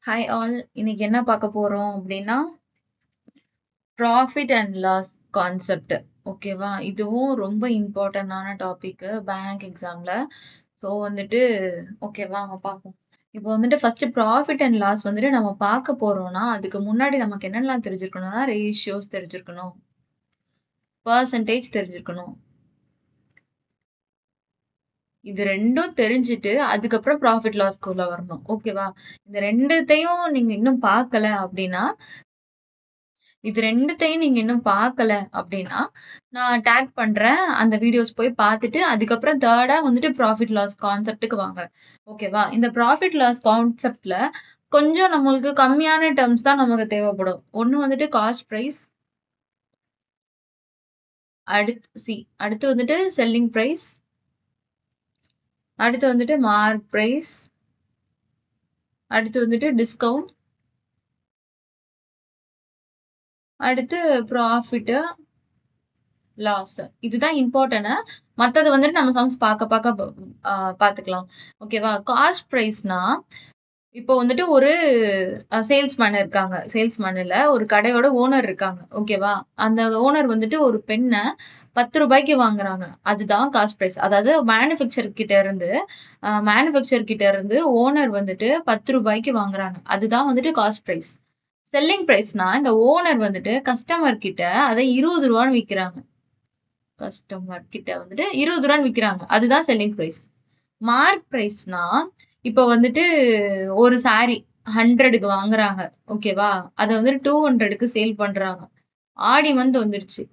Hi all. இன்னைக்கு என்ன பார்க்க போறோம் அப்படின்னா, ப்ராஃபிட் அண்ட் லாஸ் கான்செப்ட். ஓகேவா? இதுவும் ரொம்ப இம்பார்ட்டன்டான டாபிக் பேங்க் எக்ஸாம்ல. ஸோ வந்துட்டு ஓகே வாங்க பார்ப்போம். இப்போ வந்துட்டு ஃபர்ஸ்ட் ப்ராஃபிட் அண்ட் லாஸ் வந்துட்டு நம்ம பார்க்க போறோம்னா, அதுக்கு முன்னாடி நமக்கு என்னெல்லாம் தெரிஞ்சிருக்கணும்னா, ரேஷியோஸ் தெரிஞ்சிருக்கணும், பெர்சன்டேஜ் தெரிஞ்சிருக்கணும். இது 2ம் தெரிஞ்சுட்டு, அதுக்கப்புறம் ப்ராஃபிட் லாஸ்க்குள்ள வரணும். ஓகேவா? இந்த 2த்தையும் நீங்க இன்னும் பார்க்கல அப்படின்னா, இது 2த்தையும் நீங்க இன்னும் பார்க்கல அப்டின்னா, நான் டேக் பண்றேன். அந்த வீடியோஸ் போய் பார்த்துட்டு, அதுக்கப்புறம் 3ஆ வந்துட்டு ப்ராஃபிட் லாஸ் கான்செப்ட்க்கு வாங்க. ஓகேவா? இந்த ப்ராஃபிட் லாஸ் கான்செப்ட்ல கொஞ்சம் நம்மளுக்கு கம்மியான டெர்ம்ஸ் தான் நமக்கு தேவைப்படும். ஒண்ணு வந்துட்டு காஸ்ட் பிரைஸ். அடுத்து வந்துட்டு செல்லிங் பிரைஸ். அடுத்து வந்துட்டு மார்க் பிரைஸ். அடுத்து வந்துட்டு டிஸ்கவுண்ட். அடுத்து ப்ராஃபிட் லாஸ். இதுதான் இம்பார்ட்டன்ட். மத்தது வந்துட்டு நம்ம சம்ஸ் பாத்துக்கலாம். ஓகேவா? காஸ்ட் பிரைஸ்னா, இப்போ வந்துட்டு ஒரு சேல்ஸ்மேன் இருக்காங்க. சேல்ஸ்மேன் இல்ல, ஒரு கடையோட ஓனர் இருக்காங்க. ஓகேவா? அந்த ஓனர் வந்துட்டு ஒரு பெண்ண ₹10க்கு வாங்குறாங்க. அதுதான் காஸ்ட் பிரைஸ். அதாவது மேனுஃபேக்சர் கிட்ட இருந்து ஓனர் வந்துட்டு ₹10க்கு வாங்குறாங்க. அதுதான் வந்துட்டு காஸ்ட் பிரைஸ். செல்லிங் பிரைஸ்னா, இந்த ஓனர் வந்துட்டு கஸ்டமர் கிட்ட அதை ₹20ன்னு விக்கிறாங்க. கஸ்டமர் கிட்ட வந்துட்டு ₹20 விக்கிறாங்க. அதுதான் செல்லிங் பிரைஸ். மார்க் பிரைஸ்னா, இப்ப வந்துட்டு ஒரு சாரி 100க்கு வாங்குறாங்க. ஓகேவா? அத வந்துட்டு 200க்கு சேல் பண்றாங்க. ஆடி மந்த் வந்துருச்சு.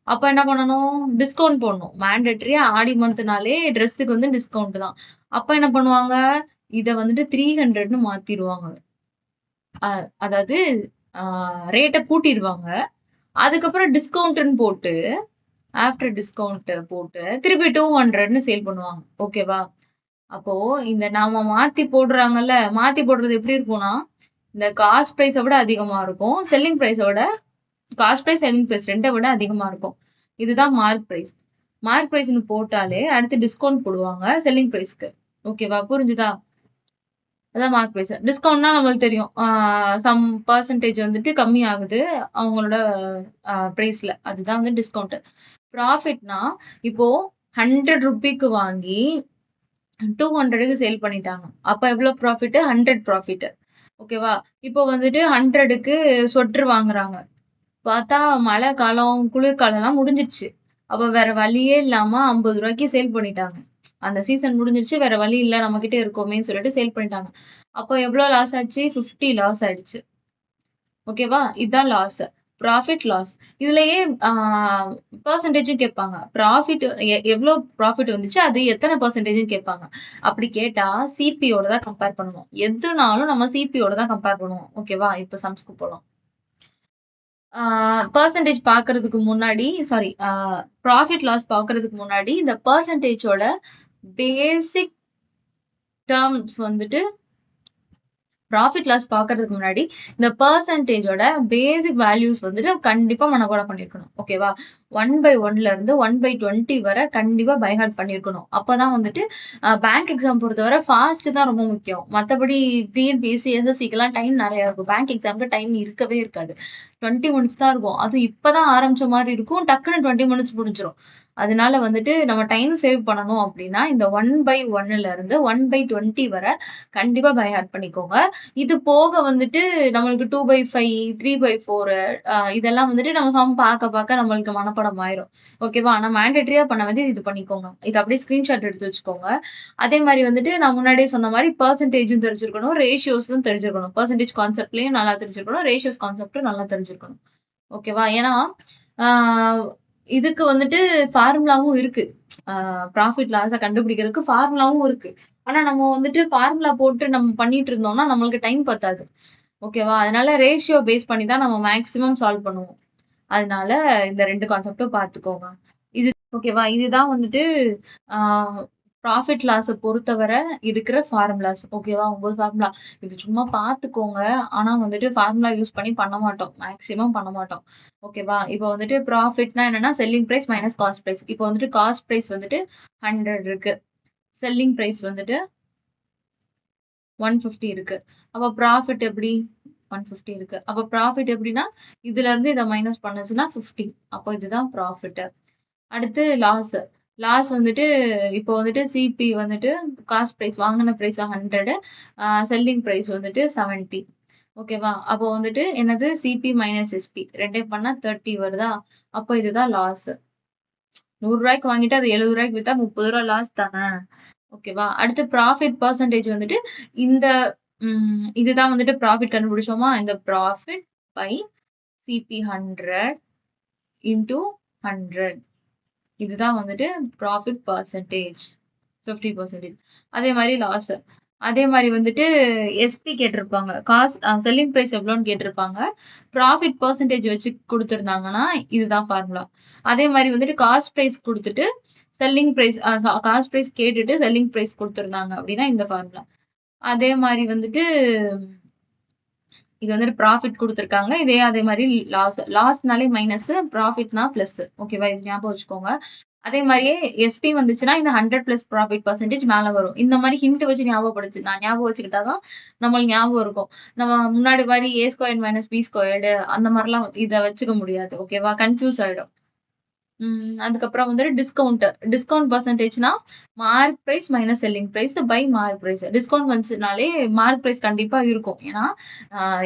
அப்ப என்ன பண்ணணும்? டிஸ்கவுண்ட் போடணும். மேண்டேட்டரியா ஆடி மந்த்னாலே ட்ரெஸ்ஸுக்கு வந்து டிஸ்கவுண்ட் தான். அப்ப என்ன பண்ணுவாங்க? இத வந்துட்டு 300ன்னு மாத்திருவாங்க. அதாவது அ ரேட்ட கூட்டிருவாங்க. அதுக்கப்புறம் டிஸ்கவுண்ட்ன்னு போட்டு ஆஃப்டர் டிஸ்கவுண்ட் போட்டு திருப்பி 200ன்னு சேல் பண்ணுவாங்க. ஓகேவா? அப்போ இந்த நாம மாத்தி போடுறாங்கல்ல, மாத்தி போடுறது எப்படி இருக்கும்னா, இந்த காஸ்ட் பிரைஸ விட அதிகமா இருக்கும். செல்லிங் பிரைஸ விட காஸ்ட் பிரைஸ், செல்லிங் பிரைஸ் 2 விட அதிகமா இருக்கும். இதுதான் மார்க் பிரைஸ். மார்க் பிரைஸ்ன்னு போட்டாலே அடுத்து டிஸ்கவுண்ட் போடுவாங்க செல்லிங் பிரைஸ்க்கு. ஓகேவா? புரிஞ்சுதா? அதான் மார்க் பிரைஸ். டிஸ்கவுண்ட்னா நம்மளுக்கு தெரியும். சம் பெர்சன்டேஜ் வந்துட்டு கம்மி ஆகுது அவங்களோட பிரைஸ்ல. அதுதான் வந்து டிஸ்கவுண்ட். ப்ராஃபிட்னா, இப்போ ₹100க்கு வாங்கி 200க்கு சேல் பண்ணிட்டாங்க. அப்ப எவ்வளவு ப்ராஃபிட்? 100 ப்ராஃபிட். ஓகேவா? இப்போ வந்துட்டு 100க்கு ஸ்வெட்டர் வாங்குறாங்க. பார்த்தா மழை காலம், குளிர்காலம்லாம் முடிஞ்சிருச்சு. அப்ப வேற வழியே இல்லாம ₹50க்கு சேல் பண்ணிட்டாங்க. அந்த சீசன் முடிஞ்சிருச்சு. வேற வழி இல்ல, நம்மகிட்ட இருக்கோமேன்னு சொல்லிட்டு சேல் பண்ணிட்டாங்க. அப்போ எவ்வளோ லாஸ் ஆச்சு? 50 லாஸ் ஆயிடுச்சு. ஓகேவா? இதான் லாஸ். Profit loss. இதுலயே பெர்சன்டேஜும் கேட்பாங்க. ப்ராஃபிட் எவ்ளோ ப்ராஃபிட் வந்துச்சு, அது எத்தன பெர்சன்டேஜ்ன்னு கேட்பாங்க. அப்படி கேட்டா சிபியோட தான் கம்பேர் பண்ணணும். எதுனாலும் நம்ம சிபியோட தான் கம்பேர் பண்ணுவோம். ஓகேவா? இப்ப சம்ஸ்க்கு போலாம். பெர்சன்டேஜ் பார்க்கறதுக்கு முன்னாடி ப்ராஃபிட் லாஸ் பார்க்கறதுக்கு முன்னாடி இந்த பெர்சன்டேஜோட பேசிக் டெர்ம்ஸ் வந்துட்டு ப்ராஃபிட் லாஸ் பார்க்கறதுக்கு முன்னாடி இந்த பெர்சன்டேஜோட பேசிக் வேல்யூஸ் வந்துட்டு கண்டிப்பா மனப்பாடம் பண்ணியிருக்கணும். ஓகேவா? 1/1ல இருந்து 1/20 வரை கண்டிப்பா பை ஹார்ட் பண்ணியிருக்கணும். அப்பதான் வந்துட்டு பேங்க் எக்ஸாம் பொறுத்தவரை ஃபாஸ்ட் தான் ரொம்ப முக்கியம். மத்தபடி டிஎன்பிஎஸ்சி, எஸ்எஸ்சிக்கெல்லாம் டைம் நெறைய இருக்கும். பேங்க் எக்ஸாம்க்கு டைம் இருக்கவே இருக்காது. 20 மினிட்ஸ் தான் இருக்கும். அதுவும் இப்பதான் ஆரம்பிச்ச மாரி இருக்கும். டக்குன்னு 20 மினிட்ஸ் முடிஞ்சிரும். அதனால வந்துட்டு நம்ம டைம் சேவ் பண்ணணும் அப்படின்னா, இந்த 1/1ல இருந்து 1/20 வரை கண்டிப்பா பை ஹார்ட் பண்ணிக்கோங்க. இது போக வந்துட்டு நம்மளுக்கு 2/5, 3/4 இதெல்லாம் வந்துட்டு நம்ம சம் பார்க்க நம்மளுக்கு மனப்பாடம் ஆயிரும். ஓகேவா? ஆனா மேண்டேட்டரியா பண்ண வேண்டியது இது பண்ணிக்கோங்க. இத அப்படியே ஸ்கிரீன்ஷாட் எடுத்து வச்சுக்கோங்க. அதே மாரி வந்துட்டு நான் முன்னாடியே சொன்ன மாரி பெர்சன்டேஜும் தெரிஞ்சிருக்கணும், ரேஷியோஸும் தெரிஞ்சிருக்கணும். பெர்சன்டேஜ் கான்செப்ட்லயும் நல்லா தெரிஞ்சிருக்கணும், ரேஷியோஸ் கான்செப்டும் நல்லா தெரிஞ்சிருக்கணும். ஓகேவா? ஏன்னா, ஆ இதுக்கு வந்துட்டு ஃபார்முலாவும் இருக்கு. ப்ராஃபிட் லாஸ கண்டுபிடிக்கிறதுக்கு ஃபார்முலாவும் இருக்கு. ஆனா நம்ம வந்துட்டு ஃபார்முலா போட்டு நம்ம பண்ணிட்டு இருந்தோம்னா, நம்மளுக்கு டைம் பத்தாது. ஓகேவா? அதனால ரேஷியோ பேஸ் பண்ணி தான் நம்ம மேக்ஸிமம் சால்வ் பண்ணுவோம். அதனால இந்த 2 கான்செப்டும் பார்த்துக்கோங்க. இது ஓகேவா? இதுதான் வந்துட்டு ஆ ப்ராஃபிட் லாஸ பொறுத்தவரை இருக்கிற ஃபார்முலாஸ். ஓகேவா? 9 ஃபார்முலா. இது சும்மா பார்த்துக்கோங்க. ஆனா வந்துட்டு ஃபார்முலா யூஸ் பண்ணி பண்ண மாட்டோம். மேக்ஸிமம் பண்ண மாட்டோம். ஓகேவா? இப்போ வந்துட்டு ப்ராஃபிட்னா என்னன்னா, selling price minus cost price. இப்போ வந்துட்டு காஸ்ட் பிரைஸ் வந்துட்டு 100 இருக்கு. செல்லிங் பிரைஸ் வந்துட்டு 150 இருக்கு. அப்ப ப்ராஃபிட் எப்படி 150 இருக்கு. அப்ப ப்ராஃபிட் எப்படின்னா இதுல இருந்து இதை மைனஸ் பண்ணுச்சுன்னா 50. அப்போ இதுதான் ப்ராஃபிட். அடுத்து லாஸ். லாஸ் வந்துட்டு இப்போ வந்துட்டு சிபி வந்துட்டு காஸ்ட் பிரைஸ் வாங்கின பிரைஸ் 100, செல்லிங் பிரைஸ் வந்துட்டு 70. ஓகேவா? அப்போ வந்துட்டு என்னது சிபி மைனஸ் எஸ்பி ரெண்டையும் பண்ணா 30 வருதா? அப்போ இதுதான் லாஸ். 100 ரூபாய்க்கு வாங்கிட்டு அது 70 ரூபாய்க்கு வித்தா 30 ரூபாய் லாஸ் தானே. ஓகேவா? அடுத்து ப்ராஃபிட் பர்சன்டேஜ் வந்துட்டு இந்த இதுதான் வந்துட்டு ப்ராஃபிட் கண்டுபிடிச்சோமா? இந்த ப்ராஃபிட் பை சிபி 100 இன்டூ 100. இதுதான் வந்துட்டு ப்ராஃபிட் பர்சன்டேஜ் 50%. அதே மாதிரி லாஸ். அதே மாதிரி வந்துட்டு எஸ்பி கேட்டிருப்பாங்க. செல்லிங் பிரைஸ் எவ்வளோன்னு கேட்டிருப்பாங்க. ப்ராஃபிட் பர்சன்டேஜ் வச்சு கொடுத்துருந்தாங்கன்னா இதுதான் ஃபார்முலா. அதே மாதிரி வந்துட்டு காஸ்ட் பிரைஸ் கொடுத்துட்டு செல்லிங் பிரைஸ் காஸ்ட் பிரைஸ் கேட்டுட்டு செல்லிங் பிரைஸ் கொடுத்துருந்தாங்க அப்படின்னா இந்த ஃபார்முலா. அதே மாதிரி வந்துட்டு இது வந்துட்டு ப்ராஃபிட் கொடுத்துருக்காங்க. அதே மாதிரி லாஸ்னாலே மைனஸ், ப்ராஃபிட்னா பிளஸ். ஓகேவா? இது ஞாபகம் வச்சுக்கோங்க. அதே மாதிரியே எஸ்பி வந்துச்சுன்னா இந்த 100 பிளஸ் ப்ராஃபிட் பர்சன்டேஜ் மேல வரும். இந்த மாதிரி ஹிண்ட் வச்சு ஞாபகம் வச்சுக்கிட்டாதான் நம்மளுக்கு ஞாபகம் இருக்கும். நம்ம முன்னாடி மாதிரி A² மைனஸ் B² அந்த மாதிரிலாம் இதை வச்சுக்க முடியாது. ஓகேவா? கன்ஃபியூஸ் ஆயிடும். அதுக்கப்புறம் வந்துட்டு டிஸ்கவுண்ட் பர்சன்டேஜ்னா mark price minus selling price by mark price. Discount வந்துச்சுனாலே மார்க் பிரைஸ் கண்டிப்பா இருக்கும். ஏன்னா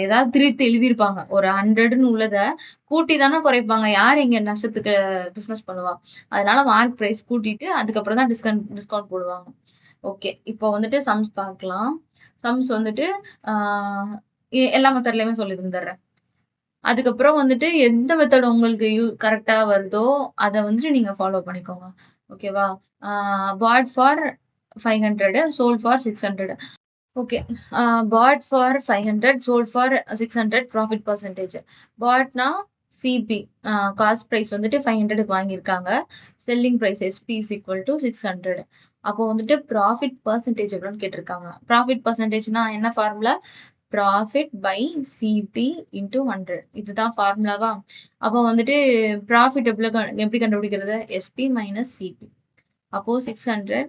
ஏதாவது திருத்தி எழுதியிருப்பாங்க. ஒரு 100ன்னு உள்ளதை கூட்டி தானே குறைப்பாங்க. யார் இங்க நஷ்டத்துக்கு பிசினஸ் பண்ணுவா? அதனால மார்க் பிரைஸ் கூட்டிட்டு அதுக்கப்புறம் தான் டிஸ்கவுண்ட் போடுவாங்க. ஓகே, இப்போ வந்துட்டு சம்ஸ் பார்க்கலாம். சம்ஸ் வந்துட்டு எல்லா மெத்தட்லயுமே சொல்லி தந்துடுறேன். அதுக்கப்புறம் வந்துட்டு எந்த மெத்தட் உங்களுக்கு கரெக்டா வருதோ அதை வந்துட்டு நீங்க ஃபாலோ பண்ணிக்கோங்க. ஓகேவா? Bought for 500, sold for 600. Okay, bought for 500, sold for 600 profit percentage. பாட்னா சிபி காஸ்ட் பிரைஸ் வந்துட்டு 500க்கு வாங்கியிருக்காங்க. Selling price SP is equal to 600. அப்போ வந்துட்டு ப்ராஃபிட் பர்சன்டேஜ் எவ்வளோன்னு கேட்டிருக்காங்க. ப்ராஃபிட் பர்சன்டேஜ்னா என்ன formula? Profit by CP into 100. இதுதான் ஃபார்முலாவா? அப்போ வந்துட்டு ப்ராஃபிட் எப்படி கண்டுபிடிக்கிறது? SP minus CP. அப்போ 600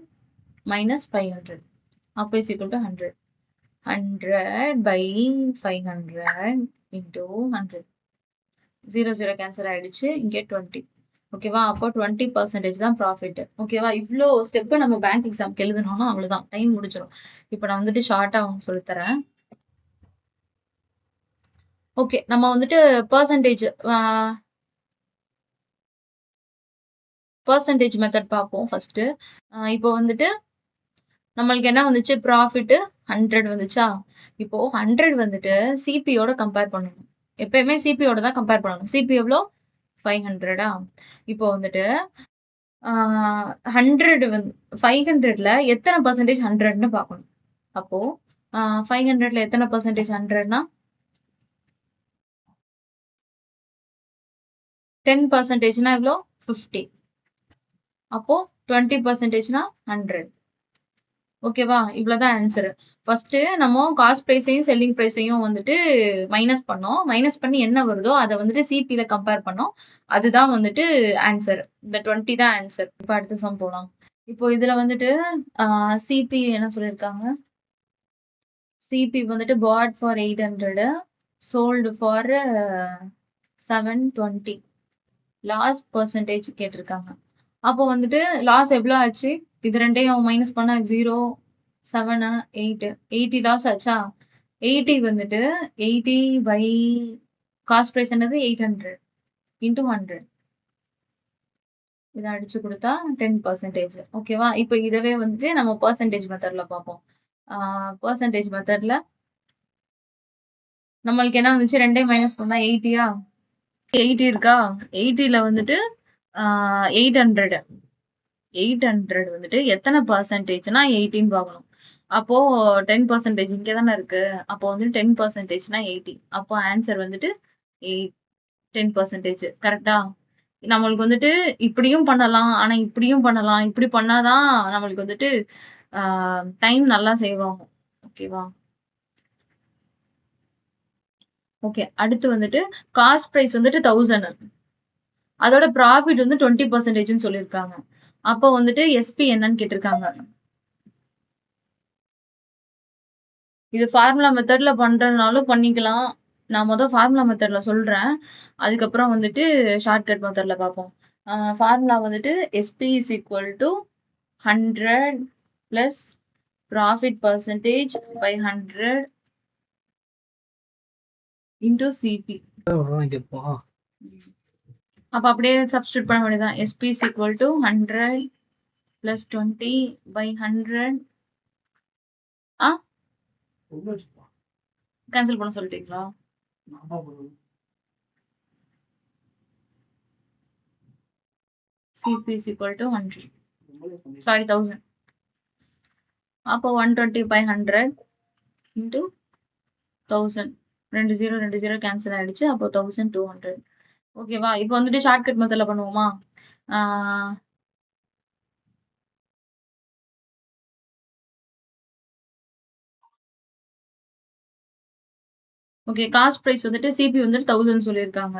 மைனஸ் 500 அப்போ is equal to 100. 100 by 500 into 100. 0 cancel ஆயிடுச்சு. இங்கே 20. ஓகேவா? அப்போ 20% தான் ப்ராஃபிட். ஓகேவா? இவ்வளோ ஸ்டெப் நம்ம பேங்க் எக்ஸாம்க்கு எழுதணும்னா அவ்வளவுதான், டைம் முடிச்சிடும். இப்போ நான் வந்துட்டு ஷார்ட்டா உங்களுக்கு சொல்லித்தரேன். ஓகே, நம்ம வந்துட்டு பர்சன்டேஜ் மெத்தட் பார்ப்போம் ஃபர்ஸ்ட். இப்போ வந்துட்டு நம்மளுக்கு என்ன வந்துச்சு? ப்ராஃபிட் 100 வந்துச்சா? இப்போ 100 வந்துட்டு சிபியோட கம்பேர் பண்ணணும். எப்பயுமே சிபியோட தான் கம்பேர் பண்ணணும். சிபி எவ்வளோ? 500. இப்போ வந்துட்டு 100 500ல எத்தனை பர்சன்டேஜ் 100ன்னு பார்க்கணும். அப்போ 500ல எத்தனை பர்சன்டேஜ் 100னா 10%னா எவ்வளோ? 50. அப்போ 20%னா 100. ஓகேவா? இவ்வளவுதான் ஆன்சர். ஃபர்ஸ்ட் நம்ம காஸ்ட் பிரைஸையும் செல்லிங் பிரைஸையும் வந்துட்டு மைனஸ் பண்ணோம். மைனஸ் பண்ணி என்ன வருதோ அதை வந்துட்டு சிபில கம்பேர் பண்ணோம். அதுதான் வந்துட்டு ஆன்சர். இந்த 20 தான் ஆன்சர். இப்போ அடுத்த சம் போலாம். இப்போ இதுல வந்துட்டு சிபி என்ன சொல்லியிருக்காங்க? சிபி வந்துட்டு bought for 800, sold for 720. Loss percentage கேட்டிருக்காங்க. அப்போ வந்துட்டு லாஸ் எவ்வளோ ஆச்சு? இது ரெண்டையும் மைனஸ் பண்ணா 0, 7, 8. 80 லாஸ் ஆச்சா? 80 வந்துட்டு 80 பை காஸ்ட் பிரைஸ் என்னது? 800 இன்டூ 100. இதை அடிச்சு கொடுத்தா 10%. ஓகேவா? இப்போ இதவே வந்துட்டு நம்ம பர்சன்டேஜ் மெத்தட்ல பார்ப்போம். பர்சன்டேஜ் மெத்தட்ல நம்மளுக்கு என்ன வந்துச்சு? ரெண்டையும் மைனஸ் பண்ணா 80யா? 80 இருக்கா? 80ல வந்துட்டு 800 வந்துட்டு எத்தனை பர்சன்டேஜ்னா 18 பார்க்கணும். அப்போ 10% இங்கே தானே இருக்கு. அப்போ வந்து 10%னா 80. அப்போ ஆன்சர் வந்துட்டு 10%. கரெக்டா? நம்மளுக்கு வந்துட்டு இப்படியும் பண்ணலாம், ஆனா இப்படியும் பண்ணலாம். இப்படி பண்ணாதான் நம்மளுக்கு வந்துட்டு டைம் நல்லா சேவ் ஆகும். ஓகேவா? ஓகே, அடுத்து வந்துட்டு காஸ்ட் பிரைஸ் வந்துட்டு 1000. அதோட ப்ராஃபிட் வந்து 20%ன்னு சொல்லியிருக்காங்க. அப்போ வந்துட்டு எஸ்பி என்னன்னு கேட்டிருக்காங்க. இது ஃபார்முலா மெத்தட்ல பண்றதுனாலும் பண்ணிக்கலாம். நான் ஃபார்முலா மெத்தட்ல சொல்றேன். அதுக்கப்புறம் வந்துட்டு ஷார்ட்கட் மெத்தட்ல பார்ப்போம். ஃபார்முலா வந்துட்டு SP is equal to 100 plus profit percentage by 100 into CP. அப்ப அப்படியே சப்ஸ்டிட்யூட் பண்ண வேண்டியதான். SP is equal to 100 plus 20 by 100. Cancel பண்ண சொல்லிட்டீங்களா? CP is equal to 100. Sorry, 1000. அப்போ 120 by 100 into 1000. 20 கேன்சல் ஆயிடுச்சு. அப்போ 1200. ஓகேவா? இப்போ வந்துட்டு ஷார்ட்கட் மெத்தட்ல பண்ணுவோமா? ஓகே, காஸ்ட் பிரைஸ் வந்துட்டு சிபி வந்துட்டு 1000 சொல்லியிருக்காங்க.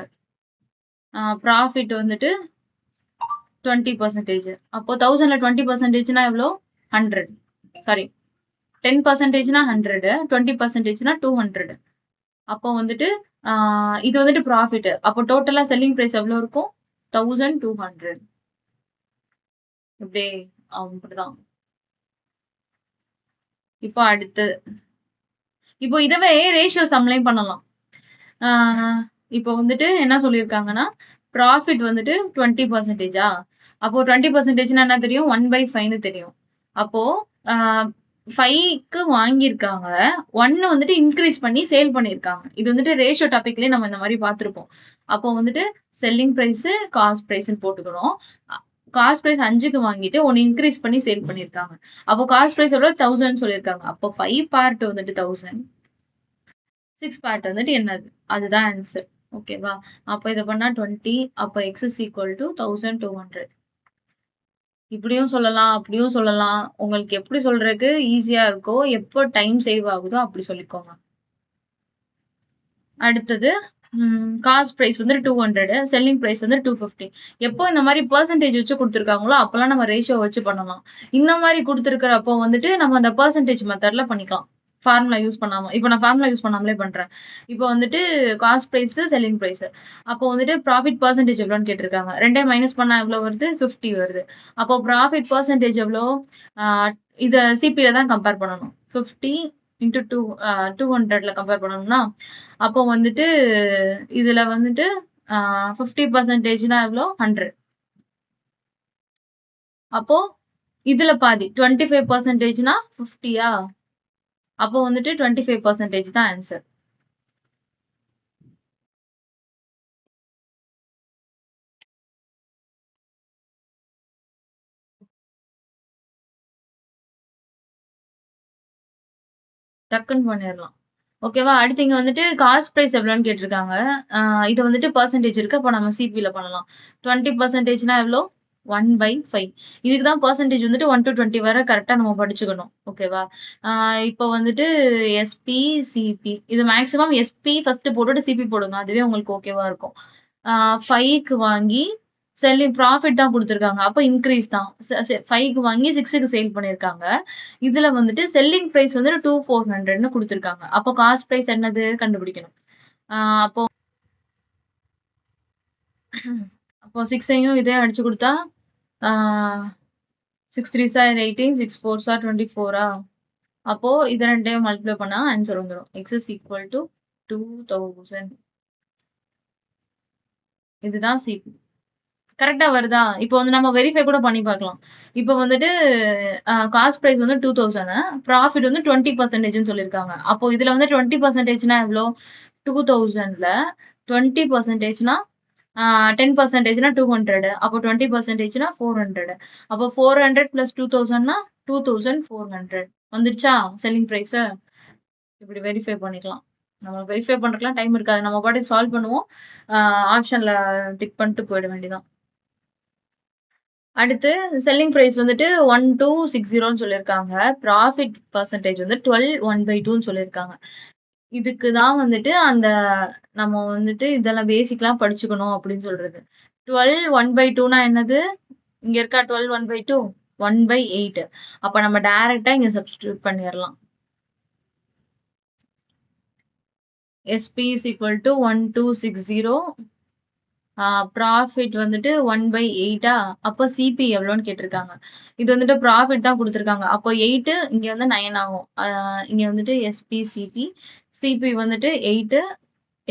ப்ராஃபிட் வந்துட்டு 20%. அப்போ 1000ல 20%னா எவ்வளோ? 100. சாரி, 10%னா 100, 20%னா 200. அப்போ வந்துட்டு இது வந்துட்டு ப்ராஃபிட். அப்போ டோட்டலா செல்லிங் பிரைஸ் எவ்வளோ இருக்கும்? 1200. இப்படி அப்படிதான். இப்போ அடுத்து இப்போ இதவே ரேஷியோ சம்லையும் பண்ணலாம். இப்போ வந்துட்டு என்ன சொல்லியிருக்காங்கன்னா ப்ராஃபிட் வந்துட்டு 20%. அப்போ 20%னா என்ன தெரியும்? 1/5ன்னு தெரியும். அப்போ 5க்கு வாங்கியிருக்காங்க, 1 வந்துட்டு இன்க்ரீஸ் பண்ணி சேல் பண்ணியிருக்காங்க. இது வந்துட்டு ரேஷியோ டாபிக்லயே நம்ம இந்த மாதிரி பார்த்துருப்போம். அப்போ வந்துட்டு செல்லிங் பிரைஸ் காஸ்ட் பிரைஸ்ன்னு போட்டுக்கணும். காஸ்ட் பிரைஸ் 5க்கு வாங்கிட்டு 1 இன்க்ரீஸ் பண்ணி சேல் பண்ணியிருக்காங்க. அப்போ காஸ்ட் பிரைஸ் எவ்வளோ? 1000 சொல்லியிருக்காங்க. அப்போ 5 பார்ட் வந்துட்டு 1000, 6 பார்ட் வந்துட்டு என்னது? அதுதான் ஆன்சர். ஓகேவா? அப்போ இதை பண்ணா 20. அப்போ x is equal to 1200. இப்படியும் சொல்லலாம், அப்படியும் சொல்லலாம். உங்களுக்கு எப்படி சொல்றதுக்கு ஈஸியா இருக்கோ, எப்போ டைம் சேவ் ஆகுதோ அப்படி சொல்லிக்கோங்க. அடுத்தது காஸ்ட் பிரைஸ் வந்து 200, செல்லிங் பிரைஸ் வந்து 250. எப்போ இந்த மாதிரி பெர்சன்டேஜ் வச்சு கொடுத்துருக்காங்களோ அப்பெல்லாம் நம்ம ரேஷியோ வச்சு பண்ணலாம். இந்த மாதிரி கொடுத்துருக்கிறப்போ வந்துட்டு நம்ம அந்த பெர்சன்டேஜ் மெத்தட்ல பண்ணிக்கலாம், ஃபார்முலா யூஸ் பண்ணாம. இப்போ நான் ஃபார்முலா யூஸ் பண்ணாமலே பண்றேன். இப்போ வந்துட்டு காஸ்ட் பிரைஸ், செல்லிங் பிரைஸ். அப்போ வந்துட்டு ப்ராஃபிட் பெர்சன்டேஜ் எவ்வளோன்னு கேட்டிருக்காங்க. 2 மைனஸ் பண்ணா எவ்வளோ வருது? 50 வருது. அப்போ ப்ராஃபிட் பெர்சன்டேஜ் எவ்வளோ? இதை சிபில தான் கம்பேர் பண்ணணும். 50 இன்டூ 200ல கம்பேர் பண்ணணும்னா அப்போ வந்துட்டு இதுல வந்துட்டு 50%னா எவ்வளோ? 100. அப்போ இதுல பாதி 25%னா 50யா? அப்போ வந்துட்டு 25% தான் ஆன்சர். டக்குன்னு பண்ணிடலாம். ஓகேவா? அடுத்து இங்க வந்துட்டு காஸ்ட் பிரைஸ் எவ்வளோன்னு கேட்டிருக்காங்க. இது வந்துட்டு பெர்சன்டேஜ் இருக்கு. அப்போ நம்ம சிபில பண்ணலாம். 20%னா எவ்வளோ? 1/5. இதுக்கு தான் பெர்சன்டேஜ் வந்துட்டு 1 to 20 வரை கரெக்டா நம்ம படிச்சுக்கணும். ஓகேவா? இப்போ வந்துட்டு எஸ்பி, சிபி. இது மேக்ஸிமம் எஸ்பி ஃபர்ஸ்ட் போட்டுட்டு சிபி போடுங்க. அதுவே உங்களுக்கு ஓகேவா இருக்கும். 5க்கு வாங்கி செல்லிங் ப்ராஃபிட் தான் கொடுத்துருக்காங்க. அப்போ இன்க்ரீஸ் தான். 5க்கு வாங்கி 6க்கு சேல் பண்ணியிருக்காங்க. இதுல வந்துட்டு செல்லிங் பிரைஸ் வந்துட்டு 2400ன்னு கொடுத்துருக்காங்க. அப்போ காஸ்ட் பிரைஸ் என்னது கண்டுபிடிக்கணும். அப்போ 6ஐயும் இதே அடிச்சு கொடுத்தா 6 3s are 18, 6 4s are 24. அப்போ இதை ரெண்டையும் மல்டிப்ளை பண்ணா ஆன்சர் வந்துடும். x is equal to 2000. இதுதான் சிபி. கரெக்டா வருதா? இப்போ வந்து நம்ம வெரிஃபை கூட பண்ணி பார்க்கலாம். இப்போ வந்துட்டு காஸ்ட் பிரைஸ் வந்து 2000, ப்ராஃபிட் வந்து 20%ன்னு சொல்லியிருக்காங்க. அப்போ இதுல வந்து 20%னா எவ்வளோ? 2000ல 20%னா 10%னா 200. அப்போ 20%னா 400. அப்போ 400 plus 2000னா 2400 வந்துருச்சா செல்லிங் பிரைஸ்? இப்படி வெரிஃபை பண்ணிக்கலாம். நம்ம வெரிஃபை பண்றதுக்குலாம் டைம் இருக்காது. நம்ம பாட்டுக்கு சால்வ் பண்ணுவோம். ஆப்ஷன்ல டிக் பண்ணிட்டு போயிட வேண்டியதான். அடுத்து செல்லிங் பிரைஸ் வந்துட்டு 1260ன்னு சொல்லியிருக்காங்க. ப்ராஃபிட் பெர்சன்டேஜ் வந்து 12 1/2ன்னு சொல்லியிருக்காங்க. இதுக்கு தான் வந்துட்டு அந்த நம்ம வந்துட்டு இதெல்லாம் பேசிக்லாம் படிச்சுக்கணும் அப்படின்னு சொல்றது. 12 1/2னா என்னது? இங்க இருக்கா 12 1/2? 1/8. அப்ப நம்ம டைரக்டா இங்க சப்ஸ்டிடியூட் பண்ணிடலாம். SP is equal to 1260. Profit வந்துட்டு 1/8. அப்போ சிபி எவ்வளோன்னு கேட்டிருக்காங்க. இது வந்துட்டு ப்ராஃபிட் தான் கொடுத்துருக்காங்க. அப்போ 8 இங்க வந்து 9 ஆகும். இங்க வந்துட்டு எஸ்பி சிபி, சிபி வந்துட்டு 8,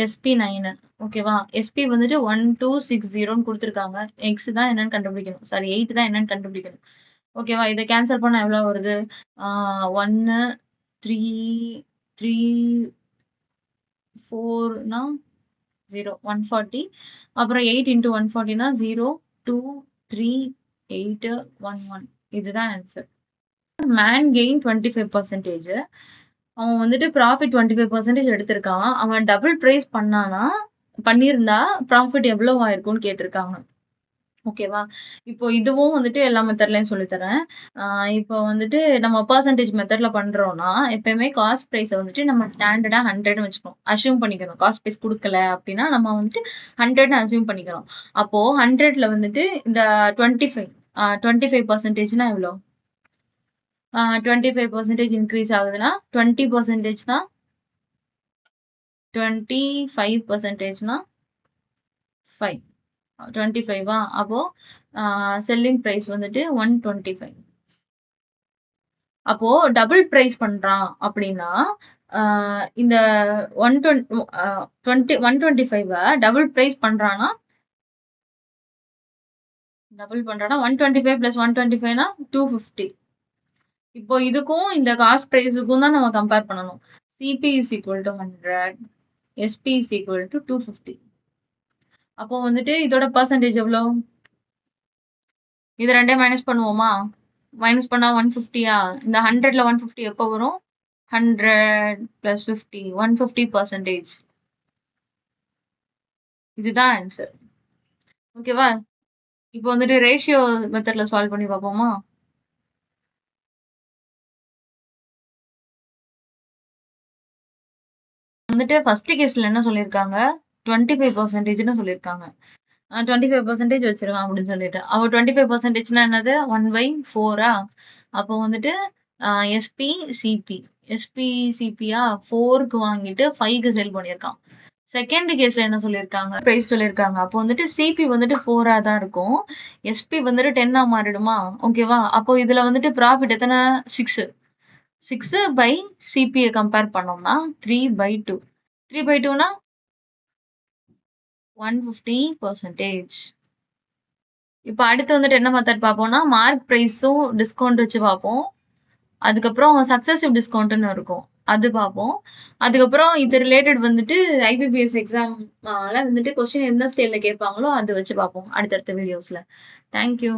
எஸ்பி 9. ஓகேவா? எஸ்பி வந்துட்டு 1260ன்னு கொடுத்துருக்காங்க. எக்ஸ் தான் என்னன்னு கண்டுபிடிக்கணும். சாரி 8 தான் என்னன்னு கண்டுபிடிக்கணும். ஓகேவா? இதை கேன்சல் பண்ணா எவ்வளவு வருது? 1 3 3 4னா 0 140. அப்புறம் 8 into 140னா 0 2 3 8 1 1. இதுதான் ஆன்சர். Man gain 25%. அவன் வந்துட்டு ப்ராஃபிட் 25% எடுத்திருக்கான். அவன் டபுள் பிரைஸ் பண்ணியிருந்தா ப்ராஃபிட் எவ்வளவு ஆயிருக்கும்னு கேட்டிருக்காங்க. ஓகேவா? இப்போ இதுவும் வந்துட்டு எல்லா மெத்தட்லயும் சொல்லித்தரேன். இப்போ வந்துட்டு நம்ம பெர்சன்டேஜ் மெத்தட்ல பண்றோம்னா, எப்பயுமே காஸ்ட் பிரைஸ வந்துட்டு நம்ம ஸ்டாண்டர்டா 100ன்னு வச்சுக்கணும். அஸ்யூம் பண்ணிக்கணும். காஸ்ட் பிரைஸ் குடுக்கல அப்படின்னா, நம்ம வந்துட்டு 100ன்னு அஸ்யூம் பண்ணிக்கணும். அப்போ 100ல வந்துட்டு இந்த 25%னா எவ்வளோ? 25% இன்க்ரீஸ் ஆகுதுன்னா 20%னா 25%னா 5. 25 அப்போ செல்லிங் பிரைஸ் வந்துட்டு 125. அப்போ டபுள் பிரைஸ் பண்றான் அப்படின்னா இந்த 125 டபுள் பிரைஸ் பண்றானா 125 பிளஸ் 125னா 250. இப்போ இதுக்கும் இந்த காஸ்ட் பிரைஸுக்கும் தான் நம்ம கம்பேர் பண்ணணும். CP is equal to 100, SP is equal to 250. அப்போ வந்துட்டு இதோட பர்சன்டேஜ் எவ்வளோ? இது ரெண்டே மைனஸ் பண்ணுவோமா? மைனஸ் பண்ணா 150யா? இந்த 100ல 150 எப்போ வரும்? 100 plus 50 150%. இதுதான் ஆன்சர். ஓகேவா? இப்போ வந்துட்டு ரேஷியோ மெத்தட்ல சால்வ் பண்ணி பார்ப்போமா? வந்துட்டு ஃபர்ஸ்ட் கேஸ்ல என்ன சொல்லியிருக்காங்க? 25%ன்னு சொல்லியிருக்காங்க. 25% வச்சிருக்கான் அப்படின்னு சொல்லிட்டு. அப்போ 25%னா என்னது? 1/4. அப்போ வந்துட்டு எஸ்பி சிபி சிபியா 4க்கு வாங்கிட்டு 5க்கு செல் பண்ணியிருக்கான். செகண்ட் கேஸ்ல என்ன சொல்லியிருக்காங்க? பிரைஸ் சொல்லியிருக்காங்க. அப்போ வந்துட்டு சிபி வந்துட்டு 4ஆ தான் இருக்கும். எஸ்பி வந்துட்டு 10ஆ மாறிடுமா? ஓகேவா? அப்போ இதுல வந்துட்டு ப்ராஃபிட் எத்தனை? 6. 6 பை சிபியை கம்பேர் பண்ணோம்னா 3/2. 3/2னா 150%. இப்போ அடுத்து வந்துட்டு என்ன மெத்தட் பார்ப்போம்னா, மார்க் பிரைஸும் டிஸ்கவுண்ட் வச்சு பார்ப்போம். அதுக்கப்புறம் சக்சஸிவ் டிஸ்கவுண்ட்னு இருக்கும். அது பார்ப்போம். அதுக்கப்புறம் இது ரிலேட்டட் வந்துட்டு ஐபிபிஎஸ் எக்ஸாம்ல வந்துட்டு கொஸ்டின் எந்த ஸ்டைல்ல கேட்பாங்களோ அது வச்சு பார்ப்போம் அடுத்தடுத்த வீடியோஸ்ல. தேங்க்யூ.